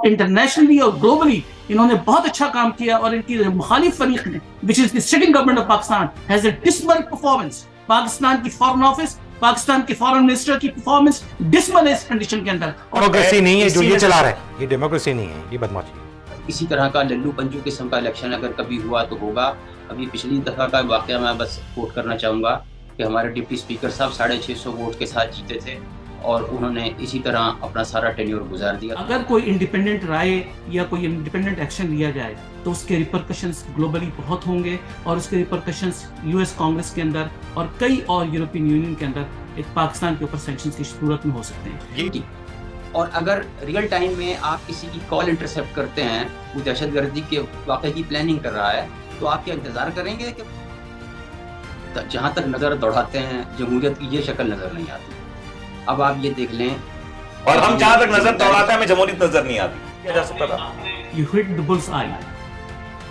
Internationally और globally इन्होंने बहुत अच्छा काम किया और इनकी मुखालिफ फरीक ने, which is the sitting government of Pakistan, has a dismal performance. Pakistan की फॉरेन ऑफिस, पाकिस्तान के फॉरेन मिनिस्टर की परफॉर्मेंस डिसमल है इस कंडीशन के अंदर। डेमोक्रेसी नहीं है जो ये चला रहा है, ये डेमोक्रेसी नहीं है, ये बदमाशी है। इसी तरह का लल्लू पंजू किस्म का इलेक्शन अगर कभी हुआ तो होगा। अभी पिछली दफा का वाकया मैं बस कोट करना चाहूँगा कि हमारे डिप्टी स्पीकर साहब 650 वोट के साथ जीते थे और उन्होंने इसी तरह अपना सारा टेन्योर गुजार दिया। अगर कोई इंडिपेंडेंट राय या कोई इंडिपेंडेंट एक्शन लिया जाए तो उसके रिपरकशंस ग्लोबली बहुत होंगे और उसके रिपरकशंस यूएस कांग्रेस के अंदर और कई और यूरोपियन यूनियन के अंदर एक पाकिस्तान के ऊपर सैंक्शंस की सूरत में हो सकते हैं। और अगर रियल टाइम में आप किसी की कॉल इंटरसेप्ट करते हैं, वो दहशतगर्दी के वाक़े की प्लानिंग कर रहा है, तो आप क्या इंतजार करेंगे कि जहाँ तक नज़र दौड़ाते हैं जमहूरियत की ये शक्ल नज़र नहीं आती। अब आप ये देख लें, और हम जहाँ तक नजर दौड़ाते हैं हमें जमहूरियत नजर नहीं आती। क्या जा सकता था? यू हिट द बुल्स आई।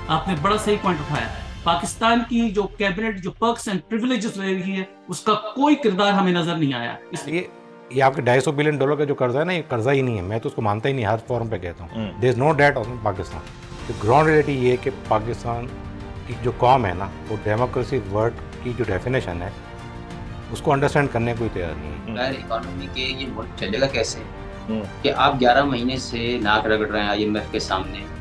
आपने बड़ा सही पॉइंट उठाया है। पाकिस्तान की जो कैबिनेट जो पर्क्स एंड प्रिविलेजेस ले रही है उसका कोई किरदार हमें नजर नहीं आया। इसलिए ये आपके $250 बिलियन का जो कर्जा है ना, ये कर्जा ही नहीं है। मैं तो उसको मानता ही नहीं, हर फॉरम पे कहता हूँ there is no date on Pakistan. तो ग्राउंड रियलिटी ये है कि पाकिस्तान की जो कौम है ना, वो डेमोक्रेसी वर्ड की जो डेफिनेशन है उसको अंडरस्टैंड करने को तैयार नहीं है। इकोनॉमी के ये मुल्क चलेगा कैसे कि आप 11 महीने से नाक रगड़ रहे हैं IMF के सामने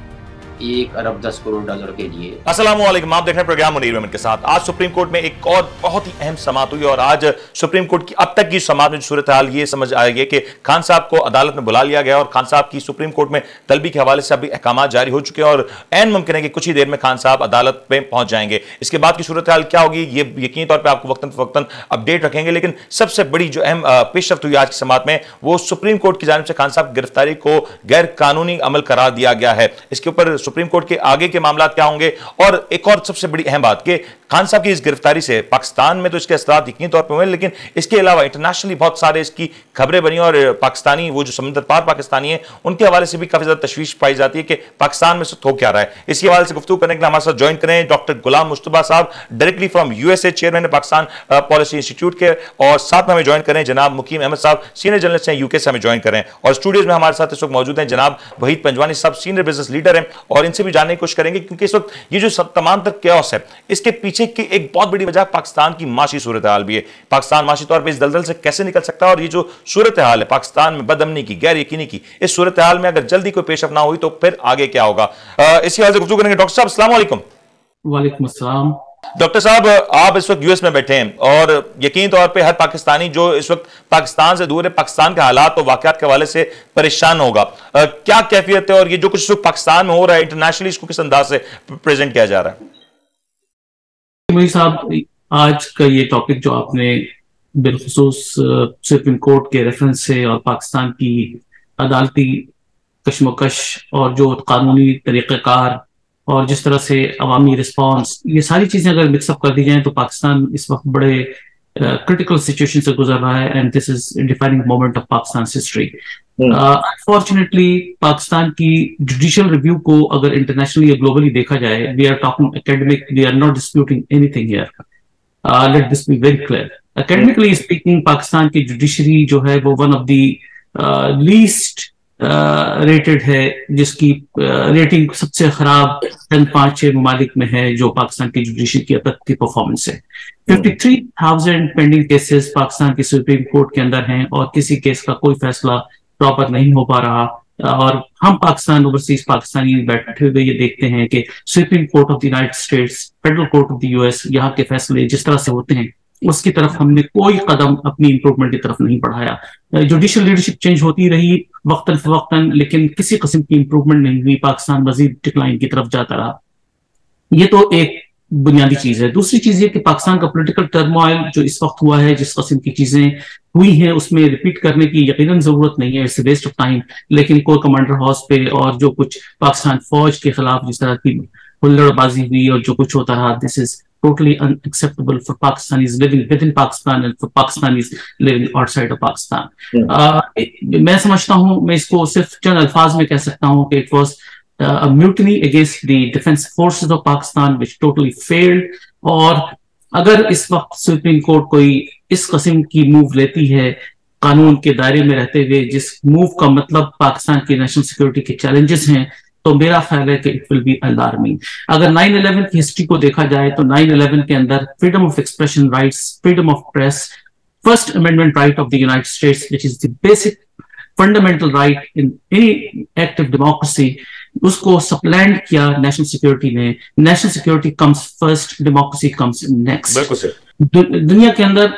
$1 अरब 10 करोड़ के लिए। अस्सलामुअलैकुम, आप देख रहे हैं प्रोग्राम मुनीर अहमद के साथ। आज सुप्रीम कोर्ट में एक और बहुत ही अहम समाअत हुई और आज सुप्रीम कोर्ट की अब तक की समाअत में सूरत हाल ये समझ आई है कि खान साहब को अदालत में बुला लिया गया और खान साहब की सुप्रीम कोर्ट में तलबी के हवाले से अभी अहकाम जारी हो चुके हैं और ऐन मुमकिन है कि कुछ ही देर में खान साहब अदालत में पहुंच जाएंगे। इसके बाद की सूरत हाल क्या होगी ये यकीनी तौर पर आपको वक्तन फवक्तन अपडेट रखेंगे। लेकिन सबसे बड़ी जो अहम पेशरफ्त हुई आज की समाअत में वो सुप्रीम कोर्ट की जानिब से खान साहब की गिरफ्तारी को गैर कानूनी अमल करार दिया गया है। इसके ऊपर सुप्रीम कोर्ट के आगे के मामला क्या होंगे और एक और सबसे बड़ी अहम बात कि खान साहब की इस गिरफ्तारी से पाकिस्तान में तो इसके असरात यकीनी तौर पर हुए, लेकिन इसके अलावा इंटरनेशनली बहुत सारे इसकी खबरें बनी और पाकिस्तानी वो जो समुद्र पार पाकिस्तानी है उनके हवाले से भी काफी ज्यादा तशवीश पाई जाती है कि पाकिस्तान में से हो क्या रहा है। इसके हवाले से गुफ्तगू करने के लिए हमारे साथ ज्वाइन करें डॉक्टर गुलाम मुस्तफा साहब, directly from USA, chairman Pakistan policy institute के, और साथ में हमें ज्वाइन करें जनाब मुकीम अहमद साहब, सीनियर जर्नलिस्ट हैं UK से हमें ज्वाइन करें, और स्टूडियोज में हमारे साथ इस वक्त मौजूद हैं जनाब वहीद पंजवानी साहब, सीनियर बिजनेस लीडर हैं, और इनसे भी जानने की कोशिश करेंगे क्योंकि इस वक्त ये जो तमाम तर कैओस है इसके पीछे की एक बहुत बड़ी वजह पाकिस्तान की माशी सूरत हाल भी है। पाकिस्तान माशी तौर पर इस दलदल से कैसे निकल सकता है और ये जो सूरत हाल है पाकिस्तान में बदअमनी की, गैर यकीनी की, इस सूरत हाल में अगर जल्दी कोई पेशरफ ना हुई तो फिर आगे क्या होगा, इसी हवाले से गुफ्तगू करेंगे। डॉक्टर साहब अस्सलाम वालेकुम। वालेकुम अस्सलाम। डॉक्टर साहब, आप इस वक्त US में बैठे हैं और यकीनी तौर पे हर पाकिस्तानी जो इस वक्त पाकिस्तान से दूर है, पाकिस्तान के हालात और वाकयात के हवाले से परेशान होगा। क्या कैफियत है और ये जो कुछ इस वक्त पाकिस्तान में हो रहा है इंटरनेशनली इसको किस अंदाज से प्रेजेंट किया जा रहा है? मोदी साहब, आज का ये टॉपिक जो आपने बिलखुसूस सुप्रीम कोर्ट के रेफरेंस से और पाकिस्तान की अदालती कशमकश और जो कानूनी तरीक़ेकार और जिस तरह से अवामी रिस्पॉन्स, ये सारी चीजें अगर मिक्सअप कर दी जाएं तो पाकिस्तान इस वक्त बड़े क्रिटिकल सिचुएशन से गुजर रहा है and this is defining moment of Pakistan history. Unfortunately Pakistan की जुडिशियल रिव्यू को अगर इंटरनेशनली या ग्लोबली देखा जाए, we are talking academic, we are not disputing anything here, let this be very clear. Academically speaking Pakistan की जुडिशरी जो है वो one of the least rated है, जिसकी रेटिंग सबसे खराब 5-6 ममालिक में है जो पाकिस्तान की जुडिशरी की अब तक की परफॉर्मेंस है। 53,000 पेंडिंग केसेस पाकिस्तान की सुप्रीम कोर्ट के अंदर हैं और किसी केस का कोई फैसला प्रॉपर नहीं हो पा रहा। और हम पाकिस्तान ओवरसीज पाकिस्तानी बैठे हुए ये देखते हैं कि supreme court of the United states, federal court of the US, यहाँ के फैसले जिस तरह से होते हैं उसकी तरफ हमने कोई कदम अपनी इंप्रूवमेंट की तरफ नहीं बढ़ाया। जुडिशियल लीडरशिप चेंज होती रही वक्तन फवक्तन, लेकिन किसी किस्म की इंप्रूवमेंट नहीं हुई, पाकिस्तान मजीद डिक्लाइन की तरफ जाता रहा। ये तो एक बुनियादी चीज है। दूसरी चीज ये कि पाकिस्तान का पॉलिटिकल टर्मोइल जो इस वक्त हुआ है, जिस किस्म की चीजें हुई हैं उसमें रिपीट करने की यकीनन जरूरत नहीं है, it's a waste of time. लेकिन कोर कमांडर हाउस पे और जो कुछ पाकिस्तान फौज के खिलाफ जिस तरह की हुल्लड़बाजी हुई और जो कुछ होता रहा, this is totally unacceptable for Pakistanis living within Pakistan and for Pakistanis living outside of Pakistan. मैं समझता हूँ, मैं इसको सिर्फ चंद अल्फाज में कह सकता हूँ कि it was a mutiny against the defense forces of Pakistan which totally failed। और अगर इस वक्त सुप्रीम कोर्ट कोई इस किस्म की मूव लेती है कानून के दायरे में रहते हुए जिस मूव का मतलब पाकिस्तान की नेशनल सिक्योरिटी के चैलेंजेस हैं, तो मेरा ख्याल है कि इट विल बी अलार्मिंग। अगर 9/11 की हिस्ट्री को देखा जाए तो 9/11 के अंदर freedom of expression rights, freedom of press, first amendment right of the United states which is the basic fundamental right in any active democracy, उसको सप्लैंड किया नेशनल सिक्योरिटी ने। National security comes first, democracy comes next. दुनिया के अंदर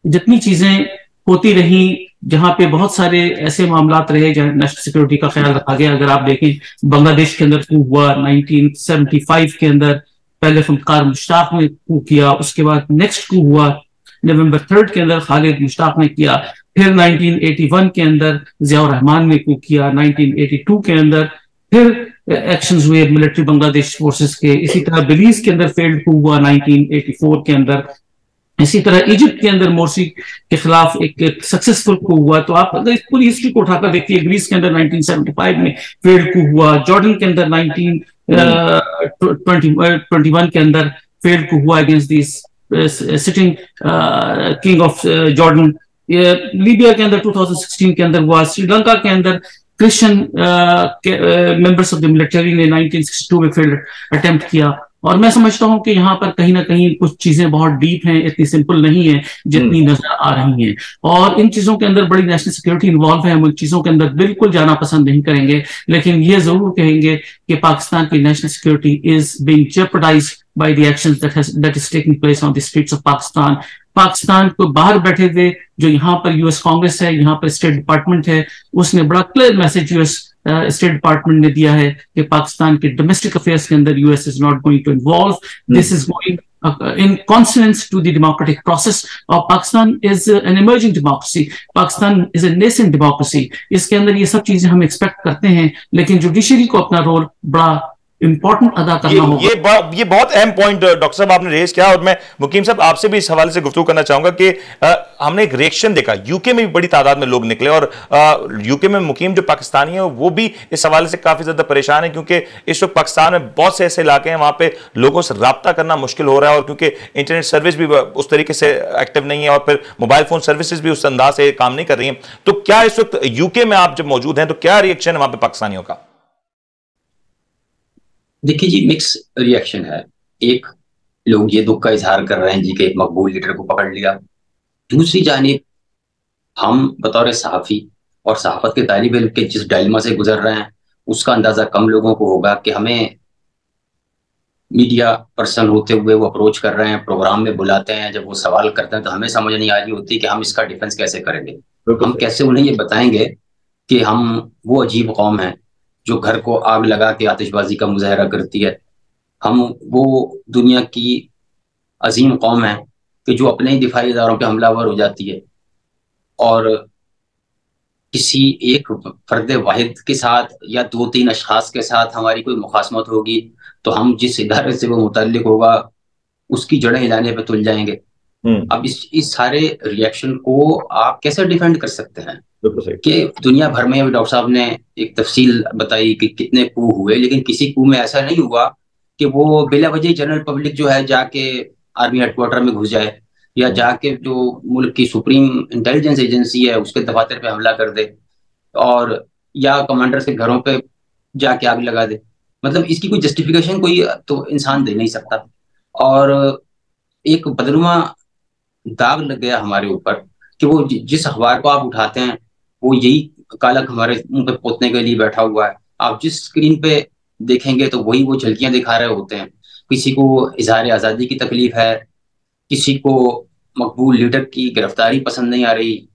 जितनी चीजें होती रही, जहां पे बहुत सारे ऐसे मामलात रहे जहां नेशनल सिक्योरिटी का ख्याल रखा गया, अगर आप देखें बांग्लादेश के अंदर coup हुआ 1975 के अंदर, पहले फनकार मुश्ताक ने coup किया, उसके बाद नेक्स्ट coup हुआ नवंबर 3 के अंदर खालिद मुश्ताक ने किया, फिर 1981 के अंदर जियाउर रहमान ने coup किया, 1982 के अंदर फिर एक्शंस हुए मिलिट्री बांग्लादेश फोर्सेस के, इसी तरह बेलीज के अंदर फेल्ड coup हुआ 1984 के अंदर, इसी तरह इजिप्ट के अंदर मोर्सी के खिलाफ एक सक्सेसफुल coup हुआ। तो आप अगर इस पूरी हिस्ट्री को उठाकर देखिए, ग्रीस के अंदर 1975 में फेल्ड coup हुआ, जॉर्डन के अंदर 1921 के अंदर फेल्ड coup हुआ against this sitting king of Jordan, Libya के अंदर 2016 के अंदर हुआ, श्रीलंका के अंदर Christian members of the military ने 1962 में फेल्ड अटेम्प्ट किया। और मैं समझता हूं कि यहाँ पर कहीं ना कहीं कुछ चीजें बहुत डीप हैं, इतनी सिंपल नहीं है जितनी नजर आ रही हैं, और इन चीजों के अंदर बड़ी नेशनल सिक्योरिटी इन्वॉल्व है। हम उन चीजों के अंदर बिल्कुल जाना पसंद नहीं करेंगे, लेकिन ये जरूर कहेंगे कि पाकिस्तान की national security is being jeopardized by the actions that is taking place on the streets of Pakistan. Pakistan को बाहर बैठे हुए जो यहाँ पर यूएस कांग्रेस है, यहाँ पर स्टेट डिपार्टमेंट है, उसने बड़ा clear message US state department ने दिया है कि पाकिस्तान के डोमेस्टिक अफेयर्स के अंदर US is not going to involve, this is going in consonance to the democratic process of Pakistan is an emerging democracy, Pakistan is a nascent democracy। इसके अंदर ये सब चीजें हम एक्सपेक्ट करते हैं, लेकिन जुडिशरी को अपना रोल बड़ा इंपॉर्टेंट अदा करना होगा। ये बहुत अहम पॉइंट डॉक्टर साहब आपने रेज किया, और मैं मुकीम साहब आपसे भी इस हवाले से गुफ्तगू करना चाहूंगा कि हमने एक रिएक्शन देखा, यूके में भी बड़ी तादाद में लोग निकले, और यूके में मुकीम जो पाकिस्तानी है वो भी इस हवाले से काफी ज्यादा परेशान है, क्योंकि इस वक्त पाकिस्तान में बहुत से ऐसे इलाके हैं वहां पे लोगों से रब्ता करना मुश्किल हो रहा है, और क्योंकि इंटरनेट सर्विस भी उस तरीके से एक्टिव नहीं है, और फिर मोबाइल फोन सर्विसेज भी उस अंदाज से काम नहीं कर रही है। तो क्या इस वक्त यूके में आप जब मौजूद हैं तो क्या रिएक्शन है वहां पे पाकिस्तानियों का? देखिए जी, मिक्स रिएक्शन है। एक, लोग ये दुख का इजहार कर रहे हैं जी कि एक मकबूल लीडर को पकड़ लिया। दूसरी जानिब हम बतौर सहाफ़ी और सहाफ़त के तालिब इल्म के जिस डायलेमा से गुजर रहे हैं, उसका अंदाज़ा कम लोगों को होगा कि हमें मीडिया पर्सन होते हुए वो अप्रोच कर रहे हैं, प्रोग्राम में बुलाते हैं, जब वो सवाल करते हैं तो हमें समझ नहीं आ रही होती कि हम इसका डिफेंस कैसे करेंगे। हम कैसे उन्हें ये बताएंगे कि हम वो अजीब कौम है जो घर को आग लगा के आतिशबाजी का मुजाहरा करती है, हम वो दुनिया की अजीम कौम है कि जो अपने ही दिफाई इदारों पे हमलावर हो जाती है, और किसी एक फर्द वाहिद के साथ या 2-3 अशखास के साथ हमारी कोई मुखासमत होगी तो हम जिस इदारे से वो मुतल्लिक होगा उसकी जड़ें हिलाने पे तुल जाएंगे। अब इस सारे रिएक्शन को आप कैसे डिफेंड कर सकते हैं कि दुनिया भर में, डॉक्टर साहब ने एक तफसील बताई कि कितने coup हुए, लेकिन किसी coup में ऐसा नहीं हुआ कि वो बिला वजह जनरल पब्लिक जो है जाके आर्मी हेडक्वार्टर में घुस जाए, या जाके जो मुल्क की सुप्रीम इंटेलिजेंस एजेंसी है उसके दफातर पे हमला कर दे, और या कमांडर्स के घरों पे जाके आग लगा दे। मतलब इसकी कोई जस्टिफिकेशन कोई तो इंसान दे नहीं सकता। और एक बदनुमा दाग लग गया हमारे ऊपर कि वो जिस अखबार को आप उठाते हैं वो यही कालक हमारे मुंह पे पोतने के लिए बैठा हुआ है। आप जिस स्क्रीन पे देखेंगे तो वही वो झलकियां दिखा रहे होते हैं। किसी को इजहार आज़ादी की तकलीफ है, किसी को मकबूल लीडर की गिरफ्तारी पसंद नहीं आ रही,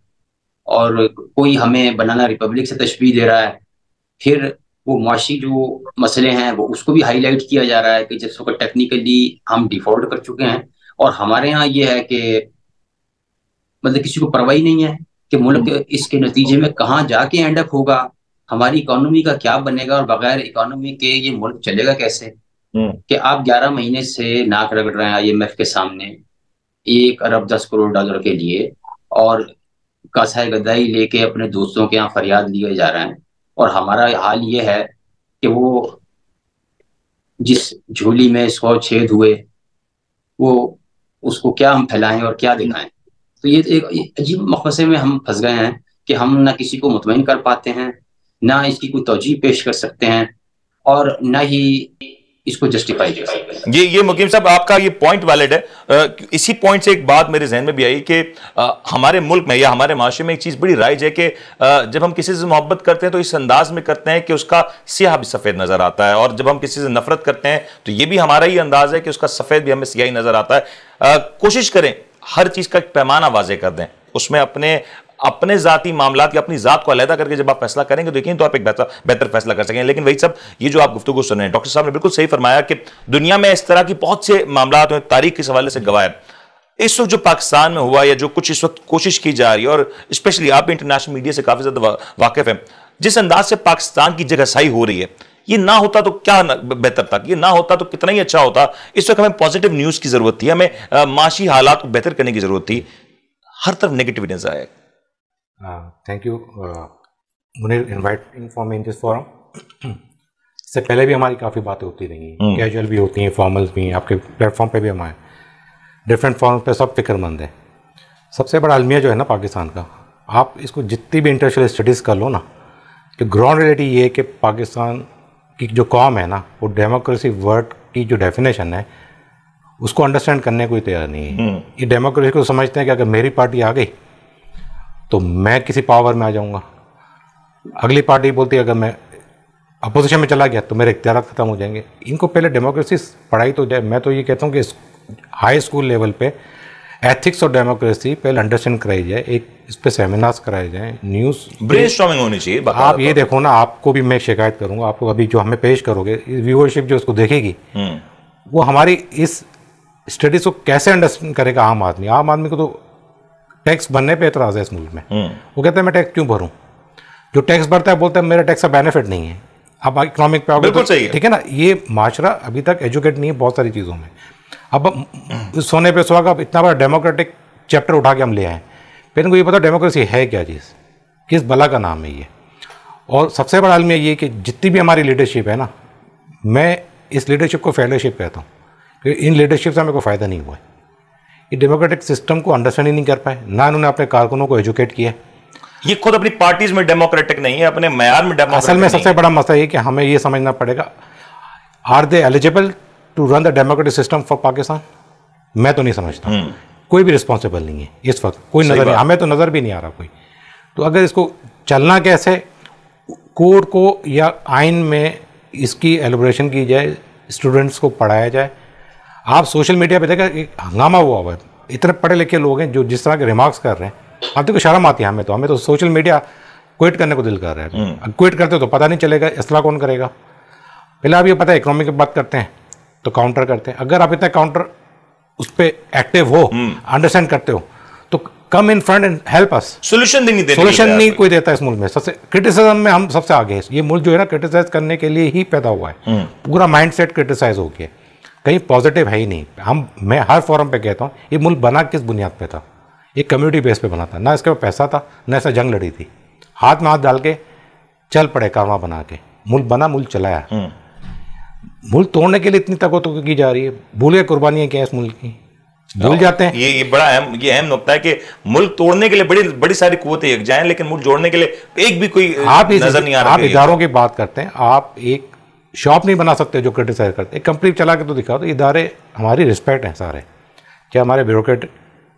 और कोई हमें बनाना रिपब्लिक से तशबीह दे रहा है। फिर वो मुआशी जो मसले हैं वो उसको भी हाईलाइट किया जा रहा है कि जिस वक्त टेक्निकली हम डिफॉल्ट कर चुके हैं, और हमारे यहाँ ये है कि मतलब किसी को परवाह नहीं है कि मुल्क इसके नतीजे में कहाँ जाके एंड अप होगा, हमारी इकोनॉमी का क्या बनेगा, और बगैर इकोनॉमी के ये मुल्क चलेगा कैसे। कि आप 11 महीने से नाक रगड़ रहे हैं IMF के सामने 1 अरब 10 करोड़ डॉलर के लिए, और कासाए गद्दाई लेके अपने दोस्तों के यहाँ फरियाद लिए जा रहे हैं, और हमारा हाल ये है कि वो जिस झोली में 100 छेद हुए वो उसको क्या हम फैलाएं और क्या दिखाएं। तो ये एक अजीब मखमसे में हम फंस गए हैं कि हम ना किसी को मुतमईन कर पाते हैं, ना इसकी कोई तौजीह पेश कर सकते हैं और ना ही इसको जस्टिफाई कर सकते हैं। ये मुकीम साहब आपका ये पॉइंट वैलिड है। इसी पॉइंट से एक बात मेरे जहन में भी आई कि हमारे मुल्क में या हमारे माशरे में एक चीज बड़ी राइज है कि जब हम किसी से मोहब्बत करते हैं तो इस अंदाज में करते हैं कि उसका स्याह भी सफेद नजर आता है, और जब हम किसी से नफरत करते हैं तो ये भी हमारा ही अंदाज है कि उसका सफेद भी हमें स्याही नजर आता है। कोशिश करें हर चीज का एक पैमाना वाजे कर दें, उसमें अपने जाती मामलात या अपनी जात को अलहदा करके जब आप फैसला करेंगे तो यकीन तो आप एक बेहतर फैसला कर सकेंगे। लेकिन वही सब ये जो आप गुफ्तगू सुन रहे हैं, डॉक्टर साहब ने बिल्कुल सही फरमाया कि दुनिया में इस तरह की बहुत से मामलात हैं, तारीख के हवाले से गवाह है। इस वक्त जो पाकिस्तान में हुआ या जो कुछ इस वक्त कोशिश की जा रही है, और स्पेशली आप इंटरनेशनल मीडिया से काफी ज्यादा वाकिफ है, जिस अंदाज से पाकिस्तान की जगहसाई हो रही है, ये ना होता तो क्या बेहतर था, ये ना होता तो कितना ही अच्छा होता। इस वक्त हमें पॉजिटिव न्यूज की जरूरत थी, हमें माशी हालात को बेहतर करने की जरूरत थी। हर तरफ नेगेटिविटी नजर आए। Thank you Munir inviting for me in this forum. इससे पहले भी हमारी काफ़ी बातें होती रही हैं, कैजुअल भी होती हैं, फॉर्मल्स भी हैं, आपके प्लेटफॉर्म पे भी हम आए, डिफरेंट फॉर्म पे सब फिक्रमंद है। सबसे बड़ा अलमिया जो है ना पाकिस्तान का, आप इसको जितनी भी इंटरनेशनल स्टडीज़ कर लो ना, कि ग्राउंड रियलिटी ये है कि पाकिस्तान की जो कौम है ना, वो डेमोक्रेसी वर्ड की जो डेफिनेशन है उसको अंडरस्टैंड करने को ही तैयार नहीं है। ये डेमोक्रेसी को समझते हैं कि अगर मेरी पार्टी आ गई तो मैं किसी पावर में आ जाऊंगा, अगली पार्टी बोलती है अगर मैं अपोजिशन में चला गया तो मेरे इख्तियार खत्म हो जाएंगे। इनको पहले डेमोक्रेसी पढ़ाई तो जाए। मैं तो ये कहता हूँ कि हाई स्कूल लेवल पे एथिक्स और डेमोक्रेसी पहले अंडरस्टैंड कराई जाए, एक इस पे सेमिनार्स कराए जाए, न्यूज़ ब्रेनस्टॉर्मिंग होनी चाहिए। आप ये देखो ना, आपको भी मैं शिकायत करूँगा, आपको अभी जो हमें पेश करोगे, व्यूअरशिप जो उसको देखेगी वो हमारी इस स्टडीज को कैसे अंडरस्टैंड करेगा आम आदमी। आम आदमी को तो टैक्स भरने पे एतराज़ है इस मुल्क में। वो कहते हैं मैं टैक्स क्यों भरूं, जो टैक्स भरता है बोलता है मेरा टैक्स का बेनिफिट नहीं है। अब इकोनॉमिक पे आओगे तो ठीक है ना, ये माशरा अभी तक एजुकेट नहीं है बहुत सारी चीज़ों में। अब सोने पे सुहागा, अब इतना बड़ा डेमोक्रेटिक चैप्टर उठा के हम ले आए, फिर इनको ये पता डेमोक्रेसी है क्या चीज़, किस भला का नाम है ये। और सबसे बड़ा आलमी ये कि जितनी भी हमारी लीडरशिप है ना, मैं इस लीडरशिप को फेलोशिप कहता हूँ, क्योंकि इन लीडरशिप से हमें कोई फ़ायदा नहीं हुआ है। ये डेमोक्रेटिक सिस्टम को अंडरस्टैंड ही नहीं कर पाए, ना इन्होंने अपने कारकुनों को एजुकेट किया। ये खुद अपनी पार्टीज में डेमोक्रेटिक नहीं है, अपने मयार में डेमोक्रेटिक। असल में सबसे बड़ा मसला ये कि हमें ये समझना पड़ेगा, are they eligible to run the democratic system for Pakistan. मैं तो नहीं समझता, कोई भी रिस्पॉन्सिबल नहीं है इस वक्त, कोई नजर नहीं, हमें तो नज़र भी नहीं आ रहा कोई। तो अगर इसको चलना कैसे, कोड को या आइन में इसकी एलिब्रेशन की जाए, स्टूडेंट्स को पढ़ाया जाए। आप सोशल मीडिया पे देखा एक हंगामा हुआ है, इतने पढ़े लिखे लोग हैं जो जिस तरह के रिमार्क्स कर रहे हैं, अब देखो शर्म आती है हमें तो सोशल मीडिया क्विट करने को दिल कर रहा है। क्विट करते तो पता नहीं चलेगा, इसला कौन करेगा। पहले आप ये पता है इकोनॉमी की बात करते हैं तो काउंटर करते हैं, अगर आप इतना काउंटर उस पर एक्टिव हो, अंडरस्टैंड करते हो, तो come in front and help us. Solution नहीं कोई देता इस मुल्क में। सबसे क्रिटिसिज्म में हम सबसे आगे हैं। ये मुल्क जो है ना क्रिटिसाइज करने के लिए ही पैदा हुआ है, पूरा माइंड सेट क्रिटिसाइज हो गया, कहीं पॉजिटिव है ही नहीं। मैं हर फोरम पे कहता हूँ ये मुल्क बना किस बुनियाद पे था, एक कम्युनिटी बेस पे बना था, ना इसके पास पैसा था, ना ऐसा जंग लड़ी थी, हाथ में हाथ डाल के चल पड़े कारवां बना के, मुल्क बना, मुल्क चलाया। मुल्क तोड़ने के लिए इतनी ताकत की जा रही है, भूल गए कुर्बानियां क्या है इस मुल्क की, भूल जाते हैं। ये बड़ा अहम नुकता है कि मुल्क तोड़ने के लिए बड़ी सारी कुव्वतें एक जाएं, लेकिन मुल्क जोड़ने के लिए एक भी कोई नजर नहीं आ रहा। आप इदारों की बात करते हैं, आप एक शॉप नहीं बना सकते जो क्रिटिसाइज करते हैं, एक कंपनी चला के तो दिखाओ। तो इदारे हमारी रिस्पेक्ट हैं सारे, चाहे हमारे ब्यूरोक्रेटिक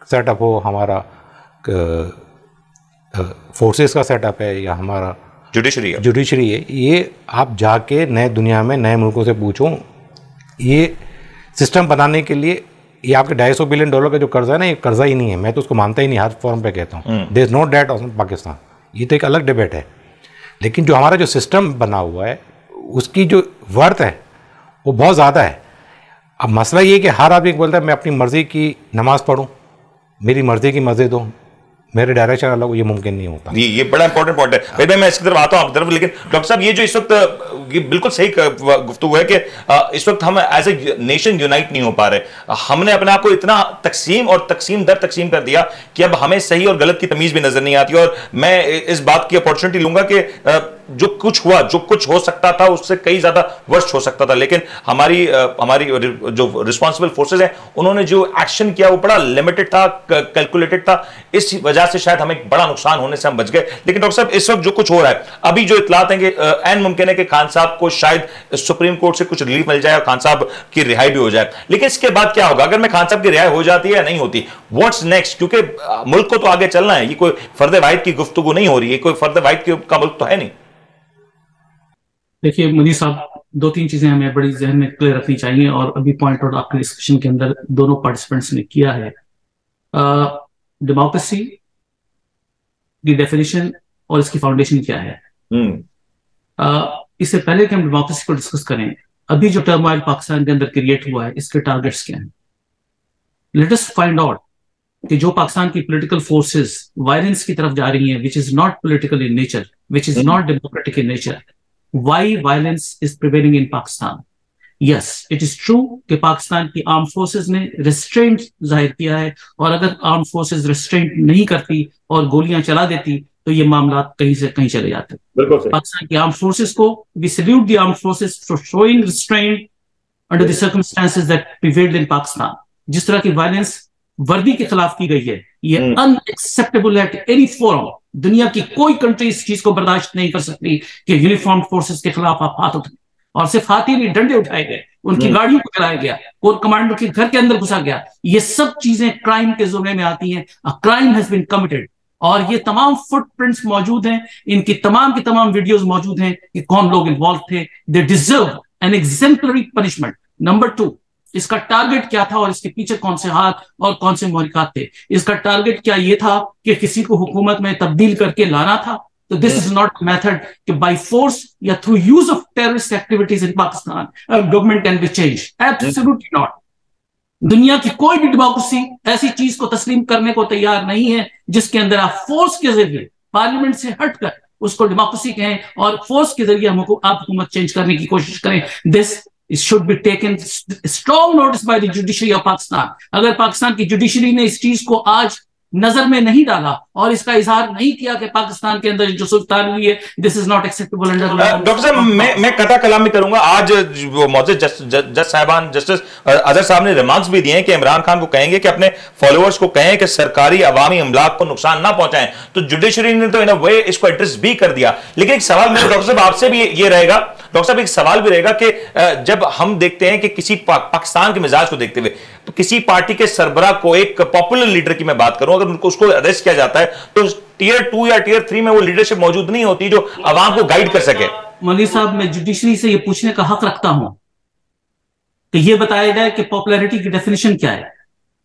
सेटअप हो, हमारा फोर्सेस का सेटअप है, या हमारा जुडिशरी है। ये आप जाके नए दुनिया में नए मुल्कों से पूछो, ये सिस्टम बनाने के लिए ये आपके $250 बिलियन का जो कर्जा है ना, ये कर्जा ही नहीं है। मैं तो उसको मानता ही नहीं, हर फॉर्म पे कहता हूँ there is no date on Pakistan. ये तो एक अलग डिबेट है, लेकिन जो हमारा जो सिस्टम बना हुआ है उसकी जो वर्थ है वो बहुत ज़्यादा है। अब मसला ये है कि हर आदमी बोलता है मैं अपनी मर्ज़ी की नमाज़ पढ़ूँ, मेरी मर्ज़ी की मस्जिद हो, मेरे डायरेक्शन अलग हो, ये मुमकिन नहीं होता। ये बड़ा इंपॉर्टेंट पॉइंट है भाई, मैं इसकी तरफ आता हूँ आपकी तरफ। लेकिन डॉक्टर साहब ये जो इस वक्त ये बिल्कुल सही गुफ्तगू है कि इस वक्त हम एज ए नेशन यूनाइट नहीं हो पा रहे। हमने अपने आप को इतना तकसीम और तकसीम दर तकसीम कर दिया कि अब हमें सही और गलत की तमीज भी नजर नहीं आती। और मैं इस बात की अपॉर्चुनिटी लूंगा कि जो कुछ हुआ, जो कुछ हो सकता था उससे कई ज्यादा वर्स्ट हो सकता था, लेकिन हमारी जो रिस्पॉन्सिबल फोर्सेज हैं उन्होंने जो एक्शन किया वो बड़ा लिमिटेड था, कैलकुलेटेड था। इस वजह से शायद हमें बड़ा नुकसान होने से हम बच गए। लेकिन डॉक्टर साहब, इस वक्त जो कुछ हो रहा है, अभी जो इतलात हैं कि ऐन मुमकिन है कि खान साहब को शायद सुप्रीम कोर्ट से कुछ रिलीफ मिल जाए और खान साहब की रिहाई भी हो जाए, लेकिन इसके बाद क्या होगा? अगर मैं खान साहब की रिहाई हो जाती है या नहीं होती, व्हाट्स नेक्स्ट? क्योंकि मुल्क को तो आगे चलना है, ये कोई फर्द वाहिद की गुफ्तगू नहीं हो रही है, कोई फर्द वाहिद का मुल्क तो है नहीं। देखिए मुनीर साहब, दो तीन चीजें हमें बड़ी जहन में क्लियर रखनी चाहिए, और अभी पॉइंट आउट आपके डिस्कशन के अंदर दोनों पार्टिसिपेंट्स ने किया है। डेमोक्रेसी की डेफिनेशन और इसकी फाउंडेशन क्या है। इससे पहले कि हम डेमोक्रेसी को डिस्कस करें, अभी जो टर्मोइल पाकिस्तान के अंदर क्रिएट हुआ है, इसके टारगेट्स क्या हैं? लेट अस फाइंड आउट कि जो पाकिस्तान की पॉलिटिकल फोर्सेस वायलेंस की तरफ जा रही हैं, which is not political in nature, which is not democratic in nature, why violence is prevailing in Pakistan. Yes, it is true कि पाकिस्तान की आर्म फोर्सेस ने रिस्ट्रेंट जाहिर किया है, और अगर आर्म फोर्सेस रिस्ट्रेंट नहीं करती और गोलियां चला देती तो ये मामला कहीं से कहीं चले जाते। पाकिस्तान की आर्म फोर्सेस को we salute the arm forces for showing restraint under the circumstances that prevailed in Pakistan. जिस तरह की वायलेंस वर्दी के खिलाफ की गई है, ये अनएक्सेप्टेबल एट एनी फोरम। दुनिया की कोई कंट्री इस चीज को बर्दाश्त नहीं कर सकती कि यूनिफॉर्म फोर्सेस के खिलाफ आप हाथ उठाए, और सिर्फ हाथ ही नहीं, डंडे उठाए गए, उनकी गाड़ियों को चलाया गया, कोर कमांडर के घर के अंदर घुसा गया। ये सब चीजें क्राइम के जुमरे में आती हैं। A crime has been committed, और ये तमाम फुटप्रिंट्स मौजूद हैं, इनकी तमाम की तमाम वीडियोस मौजूद हैं कि कौन लोग इन्वॉल्व थे। They deserve an exemplary punishment. Number 2, इसका टारगेट क्या था और इसके पीछे कौन से हाथ और कौन से महरिकात थे? इसका टारगेट क्या ये था कि किसी को हुकूमत में तब्दील करके लाना था? तो दिस इज नॉट मेथड कि बाय फोर्स या through use of terrorist activities in Pakistan government can be change. Absolutely not. दुनिया की कोई भी डेमोक्रेसी ऐसी चीज को तस्लीम करने को तैयार नहीं है जिसके अंदर आप फोर्स के जरिए, पार्लियामेंट से हटकर उसको डेमोक्रेसी कहें और फोर्स के जरिए आप हुकूमत चेंज करने की कोशिश करें। This It should be taken strong notice by the judiciary of Pakistan. अगर पाकिस्तान की जुडिशरी ने इस चीज को आज नजर में नहीं डाला और इसका इजहार नहीं किया कि पाकिस्तान के अंदर जो सुल्तान हुई है, this is not acceptable under law. Doctor साहब, मैं कथा कलाम भी करूंगा। आज वो मौजूद जज साहबान, जस्टिस अजहर साहब ने रिमार्क्स भी दिए हैं कि इमरान खान को कहेंगे कि अपने फॉलोअर्स को कहें कि सरकारी अवामी अमलाक को नुकसान ना पहुंचाएं। तो जुडिशरी ने तो इन अ वे इसको एड्रेस भी कर दिया। लेकिन एक सवाल मेरा डॉक्टर साहब आपसे भी ये रहेगा, डॉक्टर साहब एक सवाल भी रहेगा कि जब हम देखते हैं कि किसी पाकिस्तान के मिजाज को देखते हुए तो किसी पार्टी के सरबराह को, एक पॉपुलर लीडर की मैं बात करूं, अगर उनको उसको अरेस्ट किया जाता है तो टियर 2 या टियर 3 में वो लीडरशिप मौजूद नहीं होती जो अवाम को गाइड कर सके। मौलवी साहब, मैं जुडिशरी से ये पूछने का हक रखता हूं कि ये बताया जाए कि पॉपुलैरिटी की डेफिनेशन क्या है।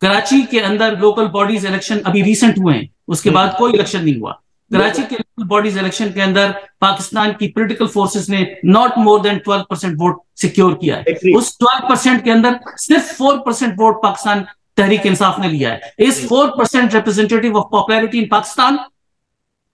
कराची के अंदर लोकल बॉडीज इलेक्शन अभी रिसेंट हुए हैं, उसके बाद कोई इलेक्शन नहीं हुआ। कराची के लोकल बॉडीज इलेक्शन के अंदर पाकिस्तान की पॉलिटिकल फोर्सेस ने not more than 12% vote secure किया है। उस 12% के अंदर सिर्फ 4% वोट पाकिस्तान तहरीक इंसाफ ने लिया है। इस 4% रिप्रेजेंटेटिव ऑफ पॉपुलैरिटी इन पाकिस्तान?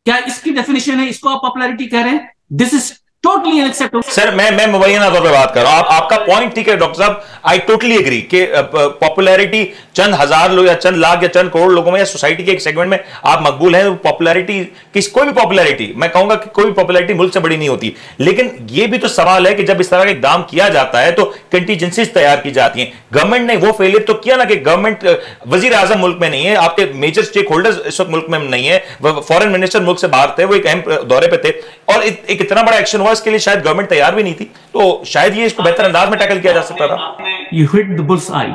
क्या इसकी डेफिनेशन है? इसको आप पॉपुलैरिटी कह रहे हैं? This is totally unacceptable. Sir, मैं मुबैना तौर पे बात कर रहा हूं। आपका पॉइंट ठीक है डॉक्टर साहब, आई टोटली एग्री कि पॉपुलैरिटी चंद हजार लोग या चंद लाख या चंद करोड़ लोगों में या सोसाइटी के एक सेगमेंट में आप मकबूल हैं। पॉपुलैरिटी कोई भी पॉपुलैरिटी, मैं कहूंगा कि कोई भी पॉपुलैरिटी मुल्क से बड़ी नहीं होती। लेकिन यह भी तो सवाल है कि जब इस तरह का इकदाम किया जाता है तो कंटीजेंसीज तैयार की जाती हैं। गवर्नमेंट ने वो फेलियर तो किया ना कि गवर्नमेंट, वजीर आजम मुल्क में नहीं है, आपके मेजर स्टेक होल्डर्स इस वक्त मुल्क में नहीं है, फॉरेन मिनिस्टर मुल्क से बाहर थे, वो एक अहम दौरे पे थे और एक इतना बड़ा एक्शन हुआ, इसके लिए शायद गवर्नमेंट तैयार भी नहीं थी। तो शायद ये इसको बेहतर अंदाज में टैकल किया जा सकता था। You hit the bull's eye.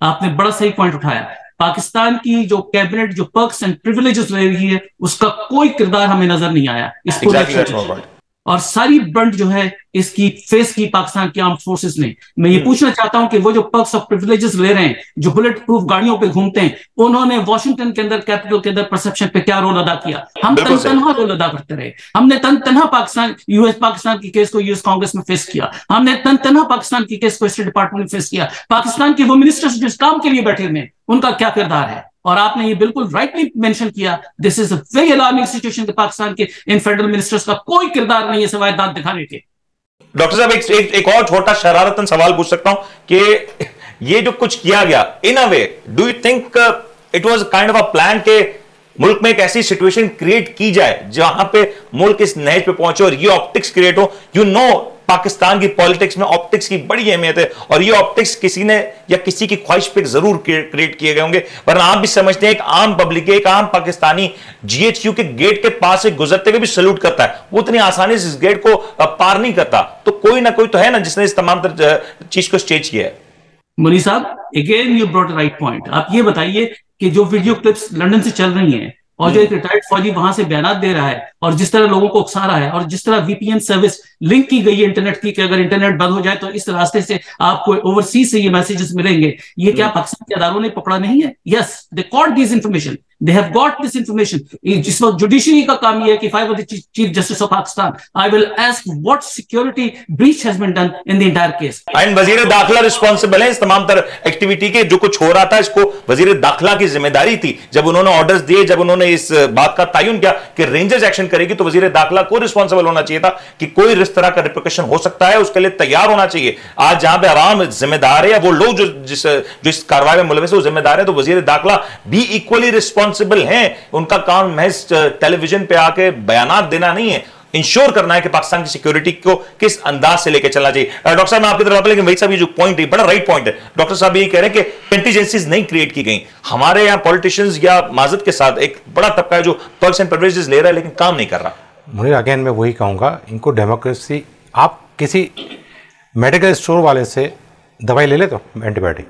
आपने बड़ा सही पॉइंट उठाया। पाकिस्तान की जो कैबिनेट जो पर्क्स एंड प्रिविलेजेस ले रही है उसका कोई किरदार हमें नजर नहीं आया इस पूरे और सारी ब्रंट जो है इसकी फेस की पाकिस्तान की आर्म फोर्सेस ने। मैं ये पूछना चाहता हूं कि वो जो पर्क्स ऑफ प्रिविलेजेस ले रहे हैं, जो बुलेट प्रूफ गाड़ियों पे घूमते हैं, उन्होंने वॉशिंगटन के अंदर, कैपिटल के अंदर परसेप्शन पे क्या रोल अदा किया? हम तनहा रोल अदा करते रहे। हमने तनहा पाकिस्तान पाकिस्तान की केस को यूएस कांग्रेस में फेस किया। हमने तनहा पाकिस्तान की केस को स्टेट डिपार्टमेंट में फेस किया। पाकिस्तान के वो मिनिस्टर्स जिस काम के लिए बैठे हुए उनका क्या किरदार है? और आपने ये बिल्कुल राइटली मेंशन किया, this is a very alarming situation कि पाकिस्तान के इन फेडरल मिनिस्टर्स का कोई किरदार नहीं है सिवाय दांत दिखाने के। डॉक्टर साहब, एक और छोटा शरारतन सवाल पूछ सकता हूं कि ये जो कुछ किया गया in a way, do you think it was kind of a plan के मुल्क में एक ऐसी सिचुएशन क्रिएट की जाए जहां पे मुल्क इस नहज पे पहुंचे और ये ऑप्टिक्स क्रिएट हो। पाकिस्तान की पॉलिटिक्स में ऑप्टिक्स की बड़ी अहमियत है और ये ऑप्टिक्स किसी ने या किसी की ख्वाहिश पे जरूर क्रिएट किए गए होंगे, वरना आप भी समझते हैं एक आम पब्लिक, एक आम पाकिस्तानी जीएचक्यू के गेट के पास से गुजरते हुए भी सैल्यूट करता है, वो इतनी आसानी से इस गेट को पार नहीं करता। तो कोई ना कोई तो है ना जिसने इस तमाम चीज को स्टेज किया है। मुनीर साहब, again you brought right point. आप ये बताइए कि जो वीडियो क्लिप्स लंदन से चल रही हैं और जो एक रिटायर्ड फौजी वहां से बयान दे रहा है और जिस तरह लोगों को उकसा रहा है और जिस तरह वीपीएन सर्विस लिंक की गई है इंटरनेट की कि अगर इंटरनेट बंद हो जाए तो इस रास्ते से आपको ओवरसीज से ये मैसेजेस मिलेंगे, ये क्या पाकिस्तान के अदारों ने पकड़ा नहीं है? Yes, they caught this information, they have got this information. जिस वक्त जुडिशरी का काम ये है कि five of the chief justice of Pakistan, I will ask what security breach has been done in the entire case. And वजीर दाखिला responsible है इस तमाम तरह एक्टिविटी के। जो कुछ हो रहा था इसको वजीर दाखिला की जिम्मेदारी थी। जब उन्होंने ऑर्डर्स दिए, जब उन्होंने इस बात का तयन किया कि रेंजर्स एक्शन करेगी, तो वजीर दाखिला को रिस्पॉन्सिबल होना चाहिए था कि कोई इस तरह का रिप्रिकॉशन हो सकता है, उसके लिए तैयार होना चाहिए। आज जहां पे आवाम जिम्मेदार है या वो लोग जो इस कार्रवाई में मुलविस है वो जिम्मेदार है, तो वजीर दाखिला भी इक्वली रिस्पॉन्सिबल हैं। उनका काम महज टेलीविजन पे आके बयानात देना नहीं है, इंश्योर करना है कि पाकिस्तान की सिक्योरिटी को किस अंदाज से लेकर चलना चाहिए। डॉक्टर साहब मैं आपकी तरफ, लेकिन वही साहब ये जो पॉइंट है बड़ा राइट पॉइंट है। डॉक्टर साहब ये कह रहे हैं कि कंटीजेंसीज नहीं क्रिएट की गई। हमारे यहाँ पॉलिटिशियंस या माजत के साथ एक बड़ा तबका है जो पर्क्स एंड प्रिविलेजेस ले रहा है लेकिन काम नहीं कर रहा। मुझे अगेन मैं वही कहूंगा, इनको डेमोक्रेसी, आप किसी मेडिकल स्टोर वाले से दवाई ले लेते हो, एंटीबायोटिक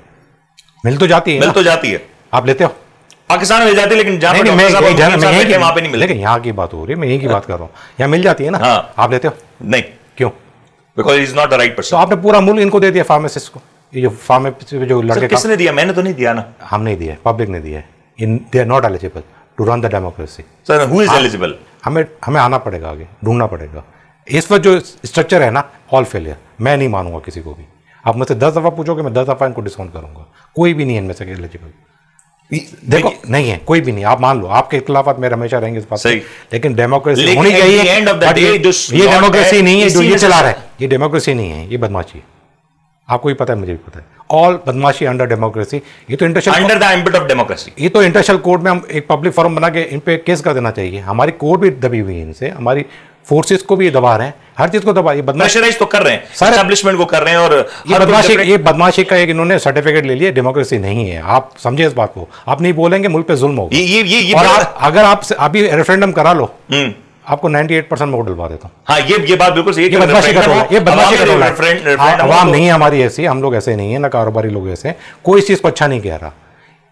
मिल तो जाती है, मिल तो जाती है, आप लेते हो? पाकिस्तान में मिल जाती है लेकिन जहां पर वहां पे नहीं मिलती। लेकिन यहाँ की बात हो रही है, मैं यहीं की बात कर रहा हूँ, यहाँ मिल जाती है ना। हाँ। आप लेते हो? नहीं। क्यों? Because is not the right person. तो आपने पूरा मुल्क इनको दे दिया, फार्मासिस्ट को। ये जो फार्मेसी जो लड़के, किसने दिया? मैंने तो नहीं दिया ना। हम नहीं दिया, पब्लिक ने दिया। They are not eligible to run the democracy. Sir who is eligible? हमें आना पड़ेगा, आगे ढूंढना पड़ेगा। इस वक्त जो स्ट्रक्चर है ना, ऑल फेलियर। मैं नहीं मानूंगा किसी को भी। आप मुझसे 10 दफा पूछोगे, मैं 10 दफा इनको डिस्काउंट करूंगा। कोई भी नहीं है इनमें से एलिजिबल। देखो नहीं है, कोई भी नहीं। आप मान लो, आपके खिलाफत मेरे हमेशा रहेंगे इस बात से, लेकिन डेमोक्रेसी होनी चाहिए। ये डेमोक्रेसी नहीं है जो ये चला रहा है, ये डेमोक्रेसी नहीं है, ये बदमाशी है। आपको भी पता है, मुझे भी पता है। ऑल बदमाशी अंडर डेमोक्रेसी। ये तो international under the ambit of democracy. ये तो इंटरनेशनल कोर्ट में हम एक पब्लिक फोरम बना के इन पे केस कर देना चाहिए। हमारी कोर्ट भी दबी हुई है इनसे, हमारी फोर्सेस को भी ये दबा रहे हैं, हर चीज को दबा। ये प्रेशराइज तो कर रहे हैं, एस्टैब्लिशमेंट को कर रहे हैं। और ये बदमाशी का एक इन्होंने सर्टिफिकेट ले लिया। डेमोक्रेसी नहीं है, आप समझे इस बात को। आप नहीं बोलेंगे, मुल्क पे जुल्म होगा। और अगर आप अभी रेफरेंडम करा लो, आपको 98% में वोट डलवा देता हूँ। हाँ, ये बात बिल्कुल सही है। ये बदमाशी का रोल। अवाम नहीं है हमारी ऐसी, हम लोग ऐसे नहीं है ना, कारोबारी लोग ऐसे। कोई इस चीज को अच्छा नहीं कह रहा।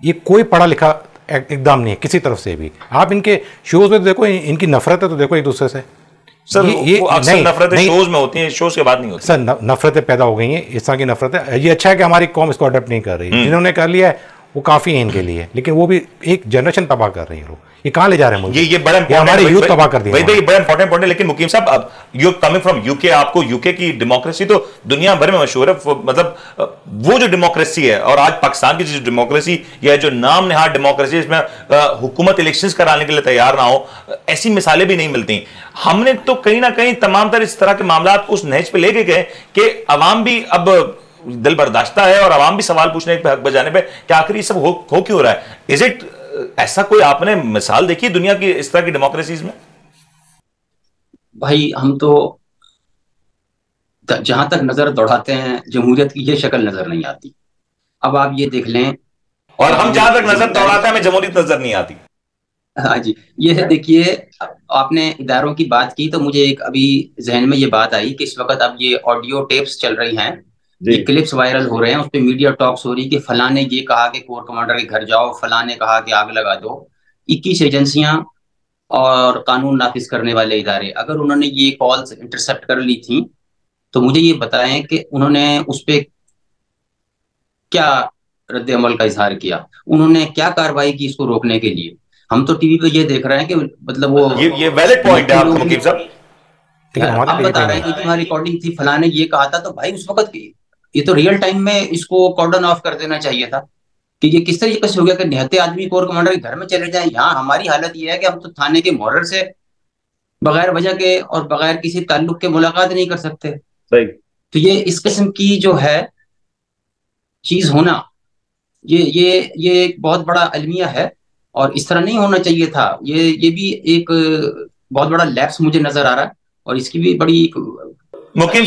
ये कोई पढ़ा लिखा एकदम नहीं है किसी तरफ से भी। आप इनके शोज में देखो, इनकी नफरत है तो देखो एक दूसरे से। सर ये अक्सर नफरतें शोज में होती हैं, शोज के बाद नहीं होती। सर नफरतें पैदा हो गई हैं, इस तरह की नफरतें। ये अच्छा है कि हमारी कौम इसको अडॉप्ट नहीं कर रही। जिन्होंने कर लिया है वो काफी है इनके लिए, लेकिन वो भी एक जनरेशन तबाह कर रही है लोग। ये कहाँ ले जा रहे हैं मुझे? ये बड़ा हमारे यूथ तबाह कर दिया। ये बड़ा इंपॉर्टेंट पॉइंट है। लेकिन मुकीम साहब, अब यू कमिंग फ्रॉम यूके, आपको यूके की डेमोक्रेसी तो दुनिया भर में मशहूर है। मतलब वो जो डेमोक्रेसी है और आज पाकिस्तान की जो डेमोक्रेसी या जो नाम नेहाद डेमोक्रेसी, इसमें हुकूमत इलेक्शंस कराने के लिए तैयार ना हो, ऐसी मिसालें भी नहीं मिलती। हमने तो कहीं ना कहीं तमाम तरह इस तरह के मामला को उस नहज पे लेके गए कि अवाम भी अब दिल बर्दाश्ता है और अवाम भी सवाल पूछने पे हक बजाने पे कि आखिर ये सब हो क्यों रहा है। इज इट ऐसा कोई आपने मिसाल देखी दुनिया की इस तरह की डेमोक्रेसीज में? भाई हम तो जहां तक नजर दौड़ाते हैं जमहूरियत की ये शक्ल नजर नहीं आती। अब आप ये देख लें, और हम जहां तक नजर दौड़ाते हैं हमें जमहूरियत नजर नहीं आती। हाँ जी, ये देखिए, आपने इदारों की बात की तो मुझे एक अभी जहन में ये बात आई कि इस वक्त अब ये ऑडियो टेप्स चल रही हैं, ये क्लिप्स वायरल हो रहे हैं, उस पर मीडिया टॉक्स हो रही कि फलां ने ये कहा कि कोर कमांडर के घर जाओ, फलां ने कहा कि आग लगा दो। 21 एजेंसियां और कानून नाफिज करने वाले इदारे अगर उन्होंने ये कॉल्स इंटरसेप्ट कर ली थी तो मुझे ये बताएं कि उन्होंने उस पर क्या रद्द अमल का इजहार किया, उन्होंने क्या कार्रवाई की इसको रोकने के लिए। हम तो टीवी पे ये देख रहे हैं कि मतलब वो ये वैलिड पॉइंट है आपका मुकीम साहब। आप बता रहे हैं कि तुम्हारी रिकॉर्डिंग थी, फलां ने ये कहा था, तो भाई उस वक्त ये तो रियल टाइम में इसको कॉर्डन ऑफ कर देना चाहिए था कि ये किस तरीके से हो गया कि निहत्ते आदमी कोर कमांडर के घर में चले जाएं। यहाँ हमारी हालत ये है कि हम तो थाने के मोहर से बगैर वजह के और बगैर किसी ताल्लुक के मुलाकात नहीं कर सकते। सही। तो ये इस किस्म की जो है चीज होना, ये एक बहुत बड़ा अलमिया है और इस तरह नहीं होना चाहिए था। ये भी एक बहुत बड़ा लैप्स मुझे नजर आ रहा है, और इसकी भी बड़ी मुकीम